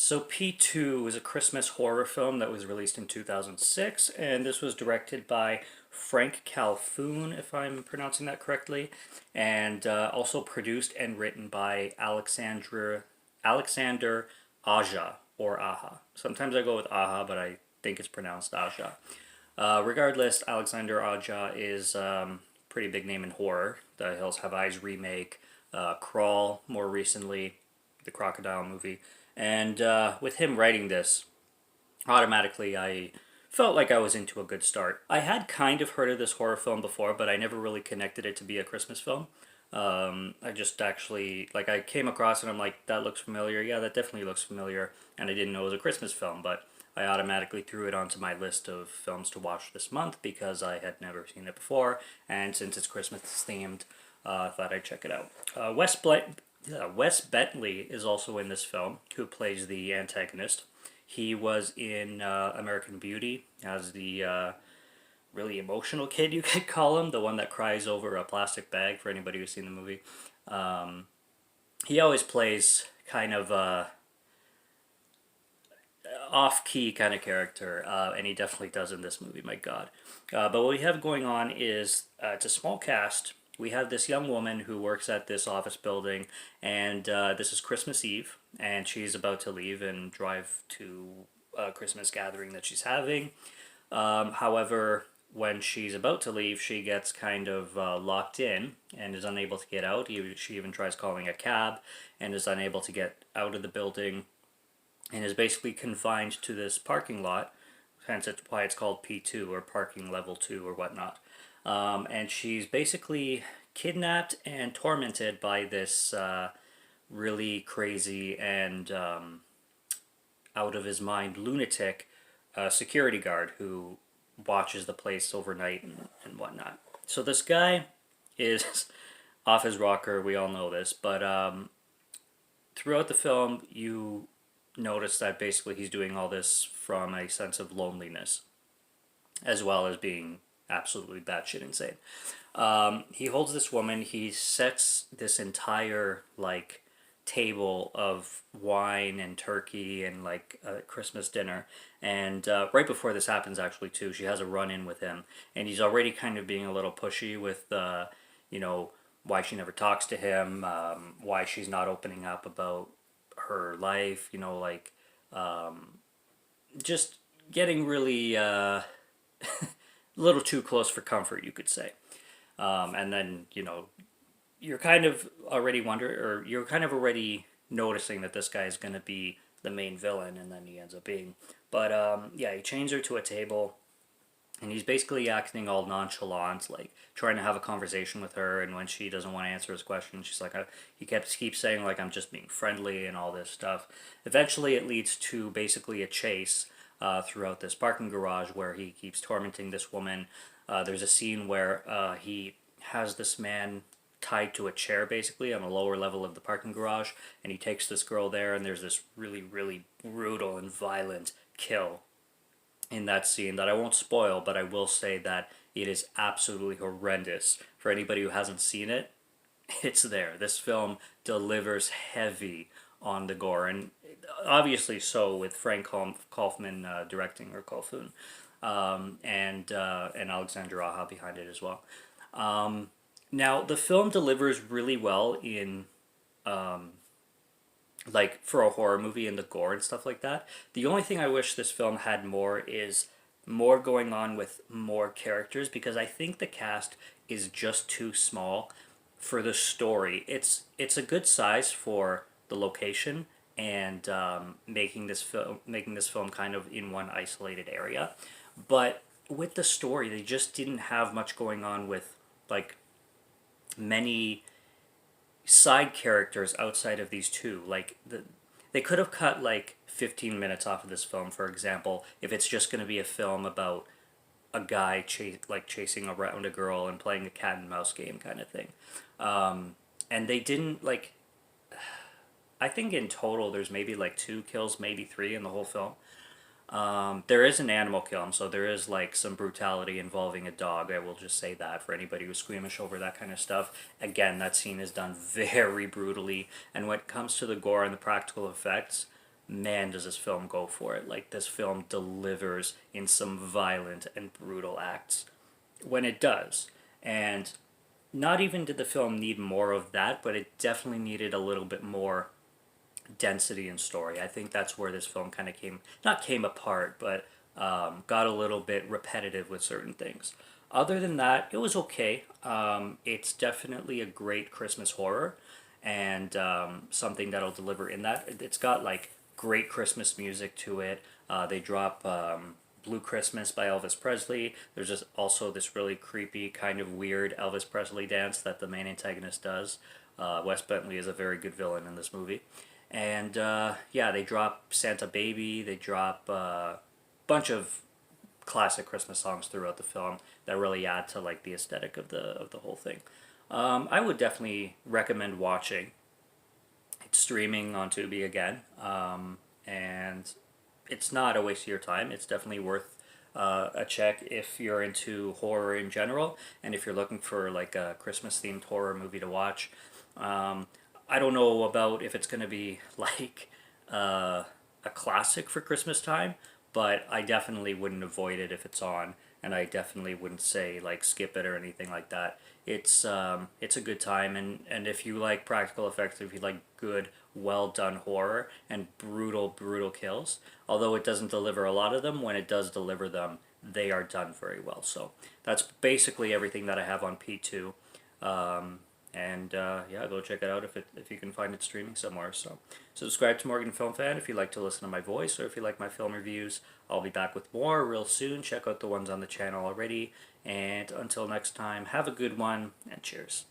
So P2 is a Christmas horror film that was released in 2006, and this was directed by Franck Khalfoun, if I'm pronouncing that correctly, and also produced and written by Alexander Aja, or Aja. Sometimes I go with Aja, but I think it's pronounced Aja. Regardless, Alexander Aja is pretty big name in horror. The Hills Have Eyes remake, Crawl more recently, the crocodile movie. And with him writing this, automatically I felt like I was into a good start. I had kind of heard of this horror film before, but I never really connected it to be a Christmas film. I just actually, like, I came across it and I'm like, that looks familiar. Yeah, that definitely looks familiar. And I didn't know it was a Christmas film, but I automatically threw it onto my list of films to watch this month because I had never seen it before. And since it's Christmas themed, I thought I'd check it out. Wes Bentley is also in this film, who plays the antagonist. He was in American Beauty as the really emotional kid, you could call him, the one that cries over a plastic bag, for anybody who's seen the movie. He always plays kind of a off-key kind of character, and he definitely does in this movie, my god. But what we have going on is, it's a small cast. We have this young woman who works at this office building, and this is Christmas Eve, and she's about to leave and drive to a Christmas gathering that she's having. However, when she's about to leave, she gets kind of locked in and is unable to get out. She even tries calling a cab and is unable to get out of the building and is basically confined to this parking lot. Hence why it's called P2 or parking level 2 or whatnot. And she's basically kidnapped and tormented by this really crazy and out of his mind lunatic security guard who watches the place overnight and whatnot. So this guy is off his rocker. We all know this, but throughout the film, you notice that basically he's doing all this from a sense of loneliness, as well as being absolutely batshit insane. He holds this woman. He sets this entire like table of wine and turkey and like a Christmas dinner. And right before this happens, actually, too, she has a run in with him, and he's already kind of being a little pushy with, you know, why she never talks to him, why she's not opening up about her life, you know, like just getting really a little too close for comfort, you could say. And then, you know, you're kind of already you're kind of already noticing that this guy is going to be the main villain, and then he ends up being. But yeah, he chains her to a table, and he's basically acting all nonchalant, like trying to have a conversation with her. And when she doesn't want to answer his question, she's like, he keeps saying like, I'm just being friendly and all this stuff. Eventually, it leads to basically a chase throughout this parking garage where he keeps tormenting this woman. There's a scene where he has this man tied to a chair basically on a lower level of the parking garage, and he takes this girl there, and there's this really, really brutal and violent kill in that scene that I won't spoil, but I will say that it is absolutely horrendous. For anybody who hasn't seen it, it's there. This film delivers heavy on the gore, and obviously so with Frank Kaufman directing, or Khalfoun, and Alexander Aja behind it as well. Now the film delivers really well in like for a horror movie and the gore and stuff like that. The only thing I wish this film had more is more going on with more characters, because I think the cast is just too small for the story. It's a good size for the location and making this film kind of in one isolated area, but with the story they just didn't have much going on with like many side characters outside of these two. They could have cut like 15 minutes off of this film, for example, if it's just going to be a film about a guy chasing around a girl and playing a cat and mouse game kind of thing. And they didn't like. I think in total there's maybe like 2 kills, maybe 3 in the whole film. There is an animal kill, so there is like some brutality involving a dog. I will just say that for anybody who's squeamish over that kind of stuff. Again, that scene is done very brutally, and when it comes to the gore and the practical effects, man, does this film go for it. Like, this film delivers in some violent and brutal acts when it does. And not even did the film need more of that, but it definitely needed a little bit more density and story. I think that's where this film kind of not came apart, but got a little bit repetitive with certain things. Other than that, it was okay. It's definitely a great Christmas horror, and something that'll deliver in that. It's got like great Christmas music to it. They drop Blue Christmas by Elvis Presley. There's just also this really creepy, kind of weird Elvis Presley dance that the main antagonist does. Wes Bentley is a very good villain in this movie. And yeah, they drop Santa Baby, they drop a bunch of classic Christmas songs throughout the film that really add to like the aesthetic of the whole thing. I would definitely recommend watching. It's streaming on Tubi again, and it's not a waste of your time. It's definitely worth a check if you're into horror in general, and if you're looking for like a Christmas themed horror movie to watch. I don't know about if it's going to be like a classic for Christmas time, but I definitely wouldn't avoid it if it's on, and I definitely wouldn't say like skip it or anything like that. It's a good time, and if you like practical effects, if you like good, well done horror and brutal kills, although it doesn't deliver a lot of them, when it does deliver them, they are done very well. So that's basically everything that I have on P2. And yeah, go check it out if you can find it streaming somewhere. So subscribe to Morgan Film Fan if you like to listen to my voice, or if you like my film reviews. I'll be back with more real soon. Check out the ones on the channel already. And until next time, have a good one, and cheers.